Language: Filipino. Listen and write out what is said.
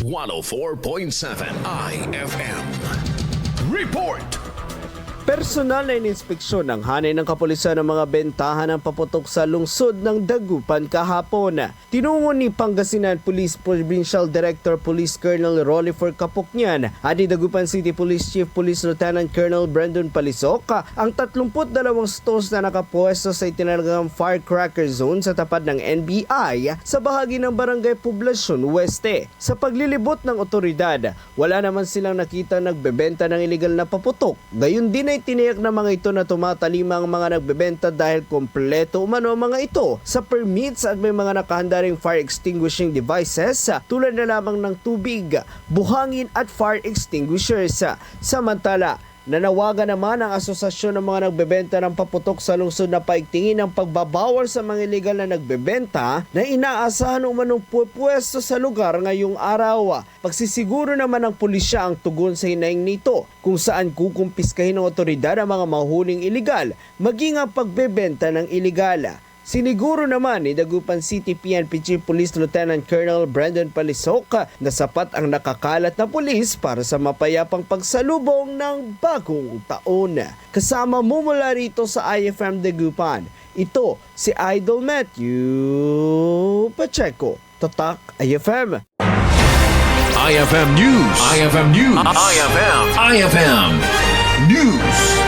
104.7 IFM. Report! Personal na ininspeksyon ng hanay ng kapulisan ng mga bentahan ng paputok sa lungsod ng Dagupan kahapon. Tinungo ni Pangasinan Police Provincial Director Police Colonel Rollifer Kapuknian at ni Dagupan City Police Chief Police Lieutenant Colonel Brandon Palisok ang 32 stores na nakapwesto sa itinalagang firecracker zone sa tapat ng NBI sa bahagi ng Barangay Poblacion Oeste. Sa paglilibot ng otoridad, wala naman silang nakita nagbebenta ng iligal na paputok. Gayun din ay tiniyak ng mga ito na tumatalima ang mga nagbebenta dahil kompleto umano mga ito sa permits at may mga nakahanda ring fire extinguishing devices tulad na lamang ng tubig, buhangin at fire extinguishers. Samantala, nanawagan naman ang asosasyon ng mga nagbebenta ng paputok sa lungsod na paigtingin ang pagbabawal sa mga iligal na nagbebenta na inaasahan umanong pwesto sa lugar ngayong araw. Pagsisiguro naman ng pulisya ang tugon sa hinaing nito kung saan kukumpiskahin ng otoridad ang mga mahuling iligal maging ang pagbebenta ng iligal. Siniguro naman ni Dagupan City PNP Chief Police Lieutenant Colonel Brandon Palisok na sapat ang nakakalat na pulis para sa mapayapang pagsalubong ng bagong taon. Kasama mo mula rito sa IFM Dagupan, ito si Idol Matthew Pacheco. Tatak IFM. IFM News. IFM News. IFM News.